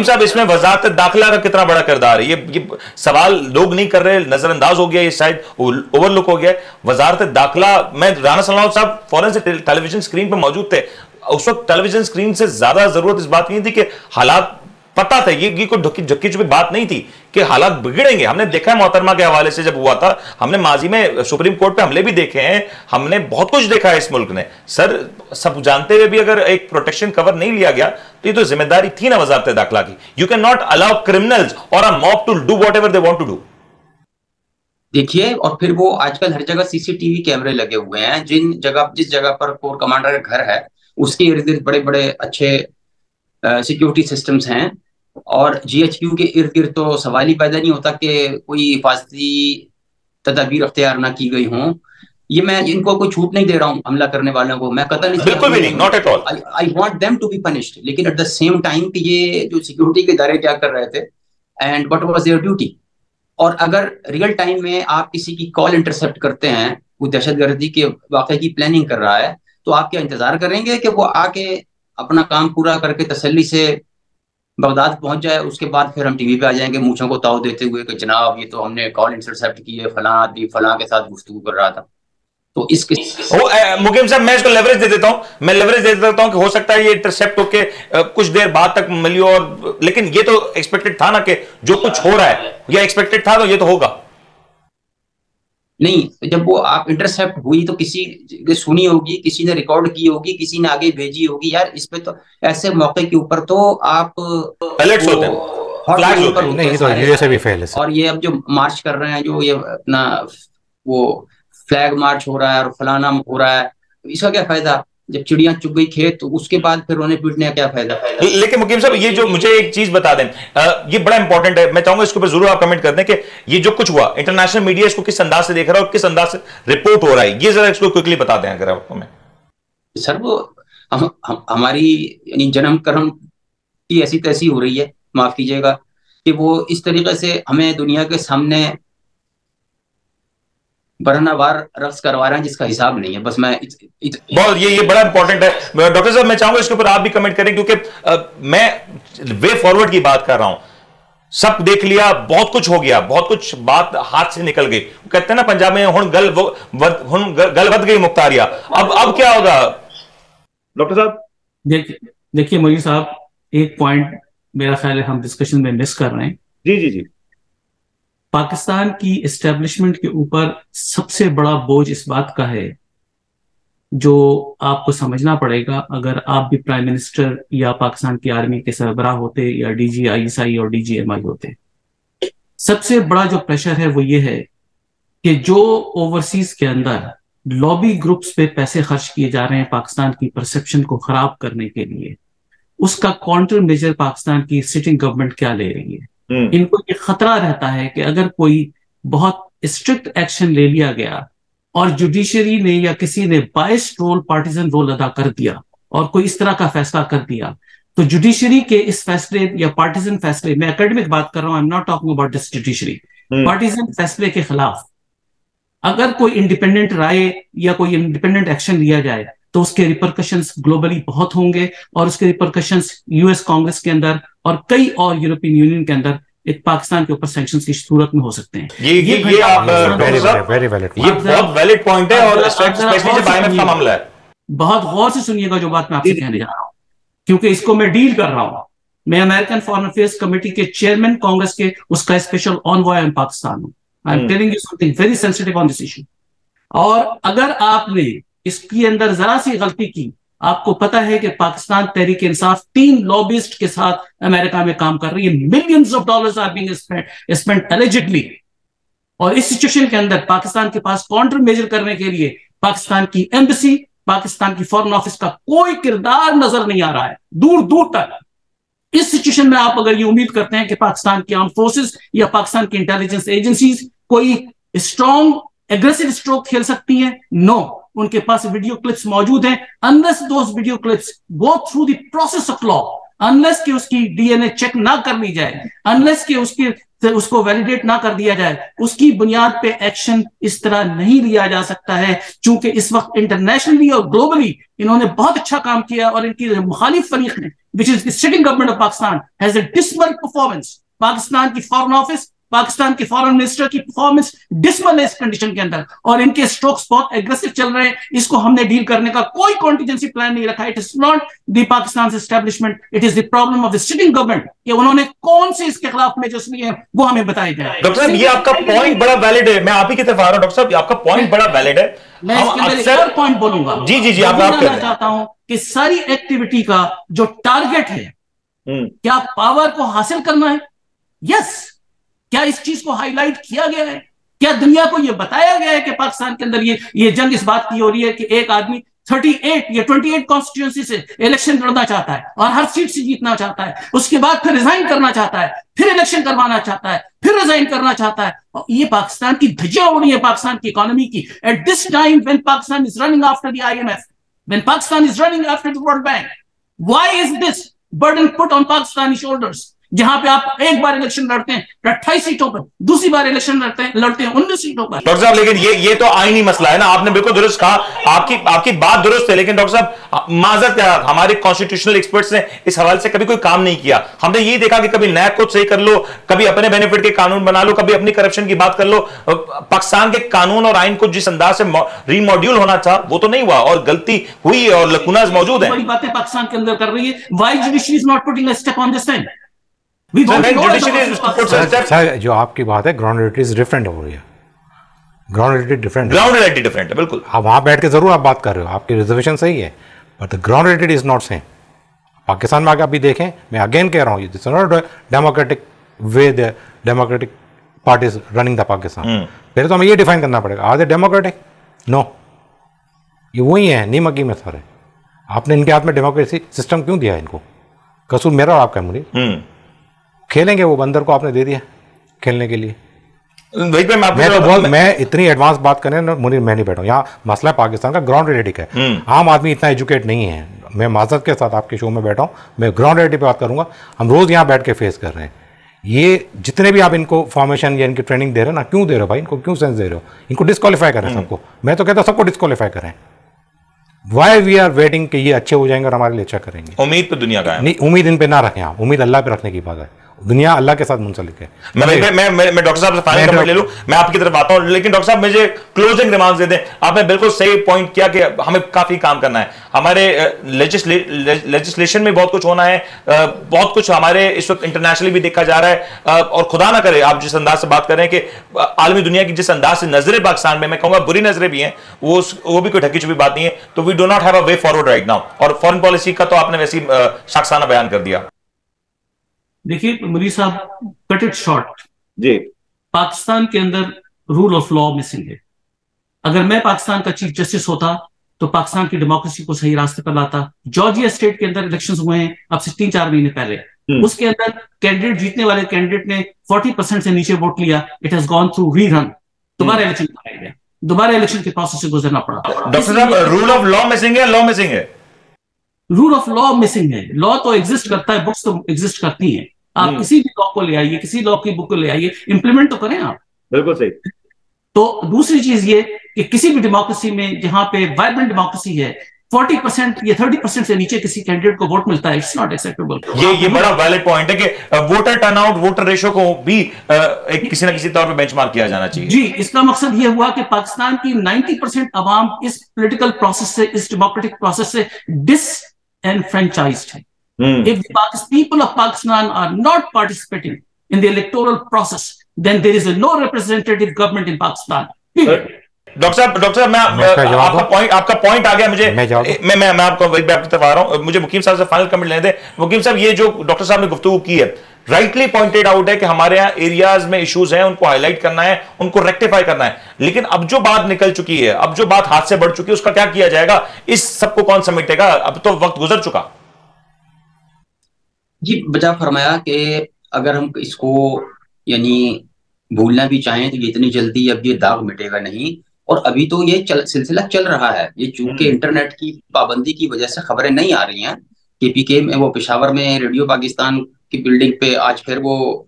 साहब इसमें वजारत दाखिला का कितना बड़ा किरदार है? ये सवाल लोग नहीं कर रहे, नजरअंदाज हो गया, ये शायद ओवरलुक हो गया। वजारत दाखिला, मैं राणा सलमान साहब फौरन से टेलीविजन स्क्रीन पर मौजूद थे, उस वक्त टेलीविजन स्क्रीन से ज्यादा जरूरत इस बात की नहीं थी कि हालात पता था, ये कोई ढक्की छुपी बात नहीं थी कि हालात बिगड़ेंगे। हमने देखा है मोहतरमा के हवाले से जब हुआ था, हमने माजी में सुप्रीम कोर्ट पे हमले भी देखे हैं, हमने बहुत कुछ देखा है इस मुल्क ने। सर, सब जानते हुए भी अगर एक प्रोटेक्शन कवर नहीं लिया गया तो ये तो जिम्मेदारी थी ना वजारत दाखिला की। You can not allow criminals और a mob to do whatever they want to do. देखिए, और फिर वो आजकल हर जगह सीसीटीवी कैमरे लगे हुए हैं। जिस जगह पर कोर कमांडर का घर है उसके इर्द गिर्द बड़े बड़े अच्छे सिक्योरिटी सिस्टम्स हैं, और जीएचक्यू के इर्द गिर्द तो सवाल ही पैदा नहीं होता कि कोई हिफाजती तदाबीर अख्तियार ना की गई हों। ये मैं इनको कोई छूट नहीं दे रहा हूं हमला करने वालों को, मैं कतई नहीं, बिल्कुल भी नहीं, not at all. I want them to be punished, लेकिन एट द सेम टाइम कि ये जो सिक्योरिटी के इदारे क्या कर रहे थे and what was there duty. और अगर रियल टाइम में आप किसी की कॉल इंटरसेप्ट करते हैं, वो दहशतगर्दी के वाक़े की प्लानिंग कर रहा है, तो आप क्या इंतजार करेंगे कि वो आके अपना काम पूरा करके तसल्ली से बगदाद पहुंच जाए, उसके बाद फिर हम टीवी पे आ जाएंगे मूंछों को ताव देते हुए कि जनाब ये तो हमने कॉल इंटरसेप्ट की है, फलां आदमी फलां के साथ गुफ्तगू कर रहा था। तो मुकीम साहब, मैं इसको लेवरेज दे देता हूं, मैं लेवरेज दे देता हूं कि हो सकता है ये इंटरसेप्ट होके कुछ देर बाद तक मिली हो, और लेकिन ये तो एक्सपेक्टेड था ना कि जो कुछ हो रहा है ये एक्सपेक्टेड था, तो ये तो होगा नहीं। जब वो आप इंटरसेप्ट हुई तो किसी ने सुनी होगी, किसी ने रिकॉर्ड की होगी, किसी ने आगे भेजी होगी। यार इस पे तो ऐसे मौके के ऊपर तो आप अलर्ट्स होते हैं, फ्लैग्स होते हैं। नहीं, तो यूएसए भी फेल है। और ये अब जो मार्च कर रहे हैं, जो ये अपना वो फ्लैग मार्च हो रहा है और फलाना हो रहा है, इसका क्या फायदा? जब चिड़ियां चुग गई खेत तो उसके बाद फिर रोने पीटने का क्या फायदा? लेकिन मुकीम साहब, ये जो मुझे एक चीज बता दें, ये बड़ा इंपॉर्टेंट है, मैं चाहूंगा इसके ऊपर जरूर आप कमेंट कर दें कि ये जो कुछ हुआ, इंटरनेशनल मीडिया इसको किस अंदाज से देख रहा है और किस अंदाज से रिपोर्ट हो रहा है, ये जरा इसको क्विकली बता दें अगर आप हमें। सर, वो हमारी यानी जन्म कर्म की ऐसी तैसी हो रही है, माफ कीजिएगा, कि वो इस तरीके से हमें दुनिया के सामने बरनावार रक्स करवा रहे हैं जिसका हिसाब नहीं है। बस मैं बहुत ये बड़ा इंपॉर्टेंट है। डॉक्टर साहब, मैं चाहूंगा इसके ऊपर आप भी कमेंट करें, क्योंकि मैं वे फॉरवर्ड की बात कर रहा हूं। सब देख लिया, बहुत कुछ हो गया, बहुत कुछ बात हाथ से निकल गई। कहते हैं ना पंजाब में, हुन गल वध गई मुख्तारिया। अब क्या होगा डॉक्टर साहब? देखिए मोदी साहब, एक पॉइंट मेरा ख्याल है हम डिस्कशन में मिस कर रहे हैं। जी जी जी। पाकिस्तान की एस्टेब्लिशमेंट के ऊपर सबसे बड़ा बोझ इस बात का है, जो आपको समझना पड़ेगा अगर आप भी प्राइम मिनिस्टर या पाकिस्तान की आर्मी के सरबराह होते या DGISI और DGMI होते। सबसे बड़ा जो प्रेशर है वो ये है कि जो ओवरसीज के अंदर लॉबी ग्रुप्स पे पैसे खर्च किए जा रहे हैं पाकिस्तान की परसेप्शन को खराब करने के लिए, उसका काउंटर मेजर पाकिस्तान की सिटिंग गवर्नमेंट क्या ले रही है। इनको ये खतरा रहता है कि अगर कोई बहुत स्ट्रिक्ट एक्शन ले लिया गया और जुडिशरी ने या किसी ने बायस्ड रोल, पार्टिजन रोल अदा कर दिया और कोई इस तरह का फैसला कर दिया, तो जुडिशरी के इस फैसले या पार्टिजन फैसले, मैं एकेडमिक बात कर रहा हूं, I am not talking about this judiciary, partisan फैसले के खिलाफ अगर कोई इंडिपेंडेंट राय या कोई इंडिपेंडेंट एक्शन लिया जाए तो उसके रिपरकशंस ग्लोबली बहुत होंगे, और उसके रिपरकशंस यूएस कांग्रेस के अंदर और कई और यूरोपियन यूनियन के अंदर एक पाकिस्तान के ऊपर सैंक्शंस की सूरत में हो सकते हैं। ये आप बहुत वैलिड पॉइंट है, और स्पेशली जब IMF का मामला है। बहुत गौर से सुनिएगा जो बात मैं आपसे कहने जा रहा हूं, क्योंकि इसको मैं डील कर रहा हूं। मैं अमेरिकन फॉरेन अफेयर्स कमेटी के चेयरमैन कांग्रेस के उसका स्पेशल ऑनवॉय इन पाकिस्तान हूं। I am telling you something very sensitive on this issue. और अगर आपने इसके अंदर जरा सी गलती की, आपको पता है कि पाकिस्तान तहरीक इंसाफ 3 लॉबिस्ट के साथ अमेरिका में काम कर रही है, millions of dollars are being spent allegedly, और इस सिचुएशन के अंदर पाकिस्तान के पास काउंटर मेजर करने के लिए पाकिस्तान की एम्बेसी, पाकिस्तान की फॉरेन ऑफिस का कोई किरदार नजर नहीं आ रहा है दूर दूर तक। इस सिचुएशन में आप अगर ये उम्मीद करते हैं कि पाकिस्तान की आर्म फोर्सेस या पाकिस्तान की इंटेलिजेंस एजेंसीज कोई स्ट्रॉन्ग एग्रेसिव स्ट्रोक खेल सकती हैं, नो, उनके पास वीडियो क्लिप्स मौजूद हैं। Unless those video clips go through the process of law, unless कि उसकी DNA चेक ना कर ली जाए, अनलेस कि उसकी से उसको वैलिडेट ना कर दिया जाए, उसकी बुनियाद पे एक्शन इस तरह नहीं लिया जा सकता है, क्योंकि इस वक्त इंटरनेशनली और ग्लोबली इन्होंने बहुत अच्छा काम किया और इनकी मुखालिफ फरीक ने, which is the sitting government of Pakistan, has a dismal performance. Pakistan की फॉरेन ऑफिस, पाकिस्तान के फॉरेन मिनिस्टर की परफॉर्मेंस डिसमल है इस कंडीशन के अंदर, और इनके स्ट्रोक्स बहुत एग्रेसिव चल रहे हैं। इसको हमने डील करने का कोई कॉन्टिजेंसी प्लान नहीं रखा। It is not the Pakistan establishment, it is the problem of the sitting government कि उन्होंने कौन से इसके खिलाफ मेजर्स लिए हैं वो हमें बताए जाए। डॉक्टर साहब, ये आपका पॉइंट बड़ा वैलिड है, मैं आप ही की तरफ आ रहा हूं। डॉक्टर साहब, आपका पॉइंट बड़ा वैलिड है। मैं इसके अंदर एक और पॉइंट बोलूंगा। जी जी जी, आप चाहता हूं कि सारी एक्टिविटी का जो टारगेट है, क्या पावर को हासिल करना है? यस। क्या इस चीज को हाईलाइट किया गया है? क्या दुनिया को यह बताया गया है कि पाकिस्तान के अंदर ये जंग इस बात की हो रही है कि एक आदमी 38 या 28 कॉन्स्टिट्यूंसी से इलेक्शन लड़ना चाहता है और हर सीट से जीतना चाहता है, उसके बाद फिर रिजाइन करना चाहता है, फिर इलेक्शन करवाना चाहता है, फिर रिजाइन करना चाहता है, और ये पाकिस्तान की धज्जियां उड़ रही है पाकिस्तान की इकोनॉमी की at this time when Pakistan is running after the IMF, when Pakistan is running after the world bank. Why is this burden put on Pakistani shoulders? जहां पे आप एक बार इलेक्शन लड़ते हैं 28 सीटों पर, दूसरी बार इलेक्शन लड़ते हैं 19 सीटों पर। डॉक्टर साहब, लेकिन ये तो आईनी मसला है ना, आपने बिल्कुल दुरुस्त कहा, आपकी बात दुरुस्त है, लेकिन डॉक्टर साहब माजरत क्या, हमारे कॉन्स्टिट्यूशनल एक्सपर्ट्स ने इस हवाले से कभी कोई काम नहीं किया। हमने यही देखा कि कभी नैब को सही कर लो, कभी अपने बेनिफिट के कानून बना लो, कभी अपनी करप्शन की बात कर लो। पाकिस्तान के कानून और आइन को जिस अंदाज से रीमॉड्यूल होना था वो तो नहीं हुआ, और गलती हुई और लकुनाज मौजूद है। बड़ी बातें पाकिस्तान के अंदर कर रही है। Why judiciary is not putting a step on this time? Sir, जो आपकी बात है ग्राउंड रियलिटी इज डिफरेंट हो रही है, ग्राउंड रियलिटी डिफरेंट है, बिल्कुल। आप वहां बैठ के जरूर आप बात कर रहे हो, आपकी रिजर्वेशन सही है, but the ground reality is not same. Pakistan में आगे आप भी देखें, मैं अगेन कह रहा हूँ, this is not democratic way, the democratic party is running the Pakistan. पहले तो हमें ये डिफाइन करना पड़ेगा, आर दे डेमोक्रेटिक? नो, ये वही है नीमकी में सारे। आपने इनके हाथ में डेमोक्रेसी सिस्टम क्यों दिया? इनको कसूर मेरा और आपका मुनीर? खेलेंगे वो बंदर को आपने दे दिया खेलने के लिए। मैं इतनी एडवांस बात करने मुनीर मैं नहीं बैठा हूं। यहाँ मसला पाकिस्तान का ग्राउंड रियलिटी का है। आम आदमी इतना एजुकेट नहीं है। मैं माजरत के साथ आपके शो में बैठा हूँ, मैं ग्राउंड रियलिटी पे बात करूंगा। हम रोज यहाँ बैठ के फेस कर रहे हैं। ये जितने भी आप इनको फॉर्मेशन या इनकी ट्रेनिंग दे रहे हो ना, क्यों दे रहे हो भाई? इनको क्यों सेंस दे रहे हो? इनको डिस्क्वालीफाई करें सबको। मैं तो कहता हूँ सबको डिस्क्वालीफाई करें। वाई वी आर वेटिंग कि ये अच्छे हो जाएंगे और हमारे लिए अच्छा करेंगे? उम्मीद पे दुनिया का है नहीं, उम्मीद इन पे ना रखें आप, उम्मीद अल्लाह पे रखने की बात है। दुनिया अल्लाह के साथ मुंसलिक है। मैं डॉक्टर साहब से फाइनल कमेंट ले लूं, मैं आपकी तरफ आता हूं, लेकिन डॉक्टर साहब मुझे क्लोजिंग रिमार्क्स दे दें। आपने बिल्कुल सही पॉइंट किया कि हमें काफी काम करना है, हमारे लेजिस्लेशन में बहुत कुछ होना है, बहुत कुछ हमारे इस वक्त इंटरनेशनली भी देखा जा रहा है, और खुदा ना करे आप जिस अंदाज से बात कर रहे हैं कि आलमी दुनिया की जिस अंदाज से नजरें पाकिस्तान में, मैं कहूंगा बुरी नजरें भी हैं, वो भी कोई ढकी छुपी बात नहीं है। तो we do not have a way forward right now. और फॉरेन पॉलिसी का तो आपने वैसी शाखसाना बयान कर दिया। देखिए मुनीर साहब, कट इट शॉर्ट जी, पाकिस्तान के अंदर रूल ऑफ लॉ मिसिंग है। अगर मैं पाकिस्तान का चीफ जस्टिस होता तो पाकिस्तान की डेमोक्रेसी को सही रास्ते पर लाता। जॉर्जिया स्टेट के अंदर इलेक्शंस हुए हैं अब से 3-4 महीने पहले, उसके अंदर कैंडिडेट, जीतने वाले कैंडिडेट ने 40% से नीचे वोट लिया। It has gone through rerun, दोबारा इलेक्शन कराया गया, दोबारा इलेक्शन के प्रोसेस से गुजरना पड़ा। डॉक्टर साहब, रूल ऑफ लॉ मिसिंग है, लॉ मिसिंग है? रूल ऑफ लॉ मिसिंग है। लॉ तो एग्जिस्ट करता है, बुक्स तो एग्जिस्ट करती हैं। आप किसी भी लॉ को ले आइए, किसी लॉ की बुक को ले आइए, इंप्लीमेंट तो करें आप। बिल्कुल सही। तो दूसरी चीज ये कि किसी भी डेमोक्रेसी में जहां पे वाइब्रेंट डेमोक्रेसी है, 40% या 30% से नीचे किसी कैंडिडेट को वोट मिलता है, इट्स नॉट एक्सेप्टेबल। ये बड़ा वैलिड पॉइंट है कि वोटर टर्नआउट, वोटर रेशो को भी किसी ना किसी तौर पे बेंचमार्क किया जाना चाहिए। जी, इसका मकसद ये हुआ कि पाकिस्तान की 90% अवाम इस पॉलिटिकल प्रोसेस से, इस डेमोक्रेटिक प्रोसेस से डिसएनफ्रेंचाइज्ड है। If the people of Pakistan are not participating in the electoral process, then there is no representative government in Pakistan. Doctor साहब, आपका पॉइंट आ गया मुझे। मैं आपको आपकी तरफ आ रहा हूं। मुझे मुकीम साहब से फाइनल कमेंट लेने दें। मुकीम साहब, ये जो डॉक्टर साहब ने गुफ्तगू की है, राइटली पॉइंटेड आउट है कि हमारे यहाँ एरियाज में इश्यूज हैं, उनको हाईलाइट करना है, उनको रेक्टिफाई करना है। लेकिन अब जो बात निकल चुकी है, अब जो बात हाथ से बढ़ चुकी है, उसका क्या किया जाएगा? इस सबको कौन समेटेगा? अब तो वक्त गुजर चुका। जी, बजा फरमाया कि अगर हम इसको यानी भूलना भी चाहें तो ये इतनी जल्दी अब ये दाग मिटेगा नहीं। और अभी तो ये सिलसिला चल रहा है। ये चूंकि इंटरनेट की पाबंदी की वजह से खबरें नहीं आ रही हैं। KPK में, वो पेशावर में रेडियो पाकिस्तान की बिल्डिंग पे आज फिर वो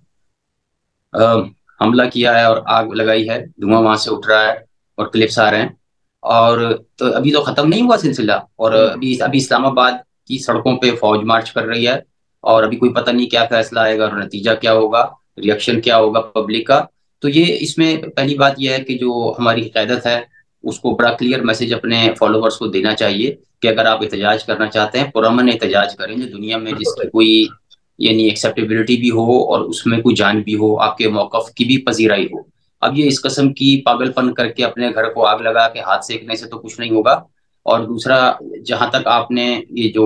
हमला किया है और आग लगाई है, धुआं वहां से उठ रहा है और क्लिप्स आ रहे हैं। और तो अभी तो खत्म नहीं हुआ सिलसिला, और अभी अभी इस्लामाबाद की सड़कों पे फौज मार्च कर रही है, और अभी कोई पता नहीं क्या फैसला आएगा और नतीजा क्या होगा, रिएक्शन क्या होगा पब्लिक का। तो ये इसमें पहली बात यह है कि जो हमारी क़यादत है उसको बड़ा क्लियर मैसेज अपने फॉलोवर्स को देना चाहिए कि अगर आप एहतजाज करना चाहते हैं, पुरअमन एहतजाज करें जो दुनिया में जिसकी कोई यानी एक्सेप्टेबिलिटी भी हो और उसमें कोई जान भी हो, आपके मौक़िफ़ की भी पजीराई हो। अब ये इस किस्म की पागलपन करके अपने घर को आग लगा के हाथ सेकने से तो कुछ नहीं होगा। और दूसरा, जहां तक आपने ये जो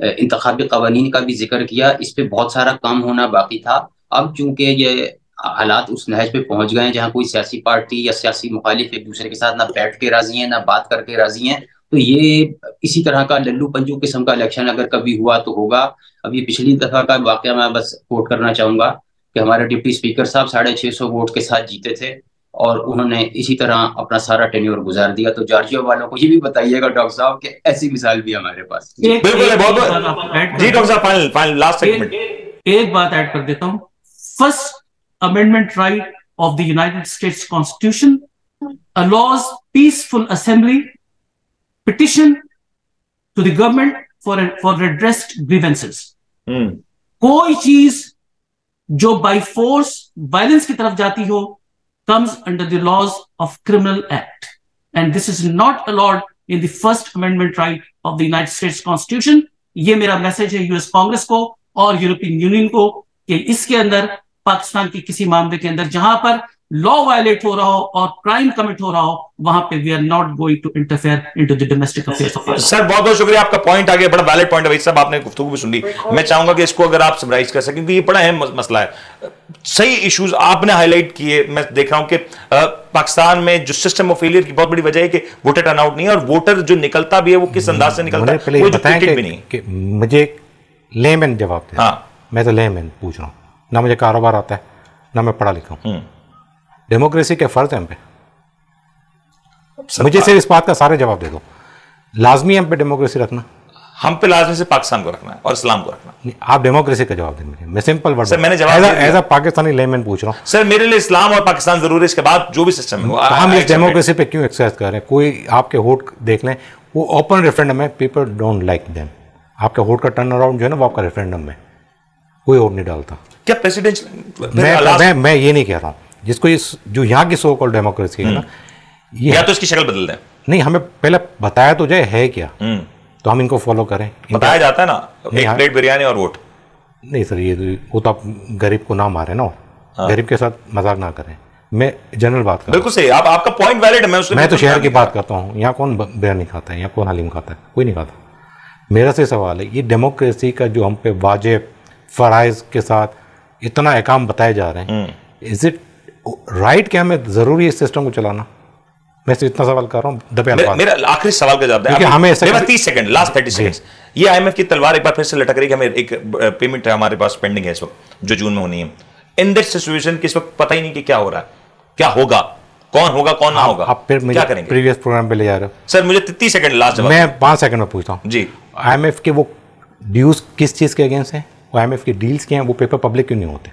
इंतखाबी कवानीन का भी जिक्र किया, इस पे बहुत सारा काम होना बाकी था। अब चूंकि ये हालात उस नहज पे पहुंच गए हैं जहां कोई सियासी पार्टी या सियासी मुखालिफ एक दूसरे के साथ ना बैठ के राजी हैं ना बात करके राजी हैं, तो ये इसी तरह का लल्लू पंजू किस्म का इलेक्शन अगर कभी हुआ तो होगा। अब ये पिछली दफा का वाकया मैं बस कोट करना चाहूंगा कि हमारे डिप्टी स्पीकर साहब 650 वोट के साथ जीते थे और उन्होंने इसी तरह अपना सारा टेन्योर गुजार दिया। तो जॉर्जिया वालों को ये भी बताइएगा डॉक्टर साहब कि ऐसी मिसाल भी हमारे पास। बिल्कुल, बहुत जी डॉक्टर साहब, फाइनल लास्ट सेगमेंट एक बात ऐड कर देता हूं। First amendment right of the United states constitution allows peaceful assembly, petition to the government for redressed grievances. कोई चीज जो बाय फोर्स वायलेंस की तरफ जाती हो comes under the laws of Criminal Act, and this is not allowed in the First Amendment right of the United States Constitution. ये मेरा message है यूएस कांग्रेस को और यूरोपियन यूनियन को कि इसके अंदर पाकिस्तान के किसी मामले के अंदर जहां पर लॉ वायलेट हो रहा हो और क्राइम कमिट हो रहा हो, वहां पे we are not going to interfere into the domestic affairs of sir. बहुत बहुत शुक्रिया, आपका पॉइंट आ गया, बड़ा वैलिड पॉइंट है भाई साहब, आपने गुफ्तगू भी सुन ली। मैं चाहूंगा कि इसको अगर आप समराइज कर सकें, क्योंकि ये बड़ा अहम मसला है। सही इश्यूज आपने हाईलाइट किए। मैं देख रहा हूं कि पाकिस्तान में जो सिस्टम ऑफ फेलियर की बहुत बड़ी वजह है कि वोटर टर्नआउट नहीं है, और वोटर जो निकलता भी है वो किस अंदाज से निकलता है वो भी नहीं। मुझे लेमैन जवाब दे। हाँ, मैं तो लेमैन पूछ रहा हूँ, ना मुझे कारोबार आता है ना मैं पढ़ा लिखा हूं। डेमोक्रेसी के फर्ज हैं हम पे, मुझे सिर्फ इस बात का सारे जवाब दे दो। लाजमी हम पे डेमोक्रेसी रखना, हम पे लाजमी से पाकिस्तान को रखना है और इस्लाम को रखना। नहीं, आप डेमोक्रेसी का जवाब दें मुझे। मैं सिंपल वर्ड सर मैंने जवाब एज अ पाकिस्तानी लेमैन पूछ रहा हूं। सर मेरे लिए इस्लाम और पाकिस्तान जरूरी है, इसके बाद जो भी सिस्टम है हम इस डेमोक्रेसी पे क्यों एक्सरसाइज कर रहे हैं? कोई आपके वोट देख लें, वो ओपन रेफरेंडम है, पीपल डोंट लाइक देम। आपके वोट का टर्न अराउंड जो है ना वो आपका रेफरेंडम है, कोई और नहीं डालता। क्या प्रेसिडेंट मैं ये नहीं कह रहा हूँ, जिसको जो यहाँ की सो कॉल्ड डेमोक्रेसी है ना, या तो इसकी शक्ल बदल दें। नहीं, हमें पहले बताया तो जाए है क्या, तो हम इनको फॉलो करें। बताया जाता है ना, एक प्लेट बिरयानी और वोट। नहीं सर, ये वो तो आप गरीब को ना मारे ना, गरीब के साथ मजाक ना करें। मैं जनरल बात कर, बिल्कुल सही, आपका पॉइंट वैलिड है। मैं तो शहर की बात करता हूँ। यहाँ कौन बिरयानी खाता है, यहाँ कौन हलीम खाता है? कोई नहीं खाता। मेरा से सवाल है, ये डेमोक्रेसी का जो हम पे वाजिब फराइज के साथ इतना अहकाम बताए जा रहे हैं, इज इट राइट कि हमें जरूरी है इस सिस्टम को चलाना? मैं सिर्फ इतना सवाल कर रहा हूँ। मेरा आखिरी सवाल का जवाब है, हमें 30 सेकंड, लास्ट 30 सेकंड्स। ये आईएमएफ की तलवार एक बार फिर से लटक रही है। हमें एक पेमेंट है हमारे पास पेंडिंग है इस वक्त, जो जून में होनी है। इन दिस सिचुएशन के इस वक्त पता ही नहीं कि क्या हो रहा है, क्या होगा, कौन होगा कौन ना होगा। आप फिर क्या करेंगे? प्रीवियस प्रोग्राम पे ले जा रहे हो सर। मुझे 30 सेकंड लास्ट जवाब। मैं 5 सेकंड में पूछता हूँ जी। आईएमएफ के वो ड्यूज किस चीज के अगेंस्ट है? वो आईएमएफ के डील्स के हैं, वो पेपर पब्लिक क्यों नहीं होते?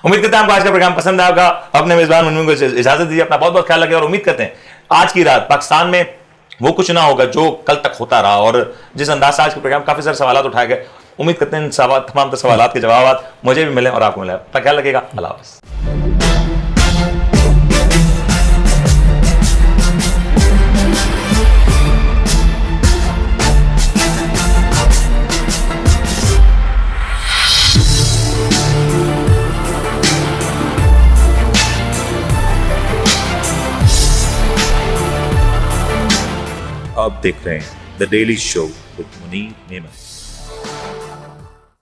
उम्मीद करते हैं आपको आज का प्रोग्राम पसंद आएगा। अपने मेजबान मुनमुन को इजाजत दीजिए, अपना बहुत बहुत ख्याल रखिए और उम्मीद करते हैं आज की रात पाकिस्तान में वो कुछ ना होगा जो कल तक होता रहा। और जिस अंदाज से आज के प्रोग्राम काफी सारे सवाल उठाए गए, उम्मीद करते हैं तमाम सवाल के जवाब मुझे भी मिले और आपको मिले। अपना ख्याल रखिएगा। अल्लाह हाफ़िज़। आप देख रहे हैं the daily show with Munir Memon.